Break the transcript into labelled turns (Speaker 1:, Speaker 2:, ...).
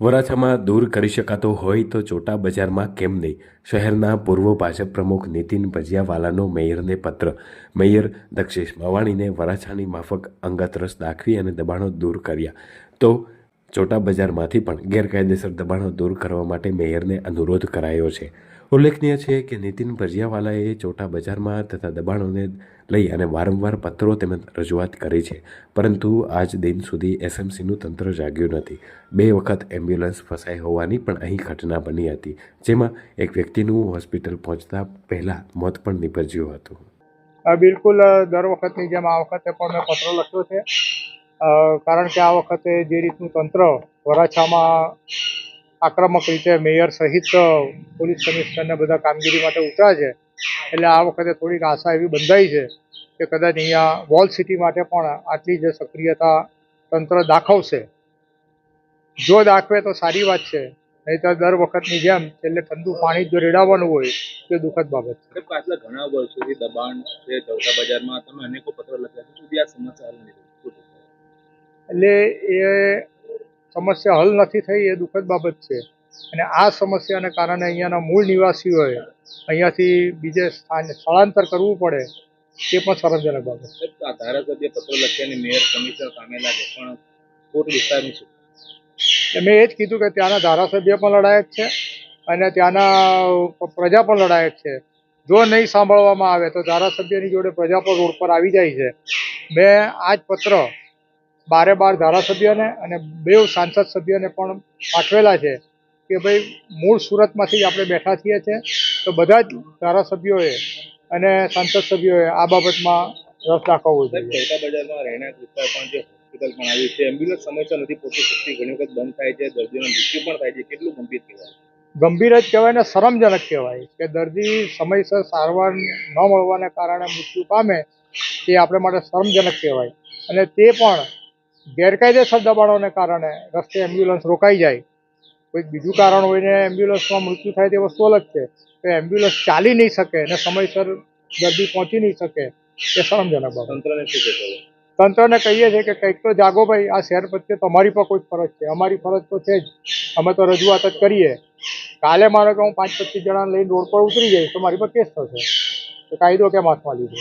Speaker 1: વરાછામાં દૂર કરી શકાતો હોય તો ચોટા બજારમાં કેમ નહીં? શહેરના પૂર્વ ભાજપ પ્રમુખ નીતિન ભજીયાવાલાનો મેયરને પત્ર. મેયર દક્ષેશ મવાણીને વરાછાની માફક અંગત રસ દાખવી અને દબાણો દૂર કર્યા. તો ચોટા બજારમાંથી પણ ગેરકાયદેસર દબાણો દૂર કરવા માટે મેયરને અનુરોધ કરાયો છે. ઉલ્લેખનીય છે કે નીતિન ભજીયાવાલાએ ચોટા બજારમાં થતા દબાણોને લઈ અને વારંવાર પત્રો તેમજ રજૂઆત કરી છે, પરંતુ આજ દિન સુધી એસએમસીનું તંત્ર જાગ્યું નથી. 2 વખત એમ્બ્યુલન્સ ફસાઈ હોવાની પણ અહીં ઘટના બની હતી, જેમાં એક વ્યક્તિનું હોસ્પિટલ પહોંચતા પહેલાં મોત પણ નીપજ્યું હતું.
Speaker 2: બિલકુલ દર વખતની જેમ આ વખતે પણ મેં પત્ર લખ્યો છે, કારણ કે આ વખતે જે રીતનું તંત્ર વરાછામાં આક્રમક રીતે મેયર સહિત પોલીસ કમિશનરને બધા કામગીરી માટે ઉતર્યા છે, એટલે આ વખતે થોડીક આશા એવી બંધાઈ છે કે કદાચ અહીંયા વોલ સિટી માટે પણ આટલી જ સક્રિયતા તંત્ર દાખવશે. જો દાખવે તો સારી વાત છે, નહીં તો દર વખતની જેમ છેલ્લે ઠંડુ પાણી જો રેડાવવાનું હોય તે દુઃખદ બાબત છે.
Speaker 3: પાછલા ઘણા વર્ષોથી દબાણ છે ચોટા બજારમાં, તમે અનેકો પત્ર લખ્યા છે, સુધી આ સમસ્યા હલ નથી થઈ.
Speaker 2: એટલે એ સમસ્યા હલ નથી થઈ એ દુઃખદ બાબત છે, અને આ સમસ્યાને કારણે અહીંયાના મૂળ નિવાસીઓએ અહીંયાથી બીજે સ્થળાંતર કરવું પડે તે પણ શરમજનક બાબત છે.
Speaker 3: ધારાસભ્ય પત્ર લખ્યા અને મેયર કમિશનર સામે લાગે, પણ કોર્ટ વિસ્તારની શું?
Speaker 2: મેં એ જ કીધું કે ત્યાંના ધારાસભ્ય પણ લડાયક છે અને ત્યાંના પ્રજા પણ લડાયક છે. જો નહીં સાંભળવામાં આવે તો ધારાસભ્યની જોડે પ્રજા પણ રોડ પર આવી જાય છે. મેં આ જ પત્ર 12 ધારાસભ્યને અને 2 સાંસદ સભ્યને પણ પાઠવેલા છે કે ભાઈ મૂળ સુરતમાંથી જ આપણે બેઠા છીએ તો બધા જ ધારાસભ્યોએ અને સાંસદ સભ્યોએ આ બાબતમાં રસ દાખવવો જોઈએ.
Speaker 3: ચોટા બજારમાં રહેણાંક વિસ્તાર પણ જે હોસ્પિટલ પણ આવી છે, એમ્બ્યુલન્સ સમયસર નથી પહોંચી શકતી, ઘણી વખત બંધ થાય છે, દર્દીઓના મૃત્યુ પણ થાય છે. કેટલું ગંભીર કહેવાય?
Speaker 2: ગંભીર જ કહેવાય ને શરમજનક કહેવાય કે દર્દી સમયસર સારવાર ન મળવાને કારણે મૃત્યુ પામે એ આપણે માટે શરમજનક કહેવાય. અને તે પણ ગેરકાયદેસર દબાણોને કારણે રસ્તે એમ્બ્યુલન્સ રોકાઈ જાય. કોઈક બીજું કારણ હોઈને એમ્બ્યુલન્સમાં મૃત્યુ થાય તે વસ્તુ અલગ છે, તો એમ્બ્યુલન્સ ચાલી નહીં શકે અને સમયસર દર્દી પહોંચી નહીં શકે એ શરમજનક બાબત.
Speaker 3: તંત્રને શું કહેશો?
Speaker 2: તંત્રને કહીએ છીએ કે કંઈક તો જાગો ભાઈ, આ શહેર પ્રત્યે તમારી પર કોઈક ફરજ છે, અમારી ફરજ તો છે જ, અમે તો રજૂઆત જ કરીએ. કાલે માનો કે હું 5-25 જણાને લઈને રોડ પર ઉતરી જઈશ તો મારી પર કેસ થશે, તો કાયદો કેમ હાથમાં લીધો?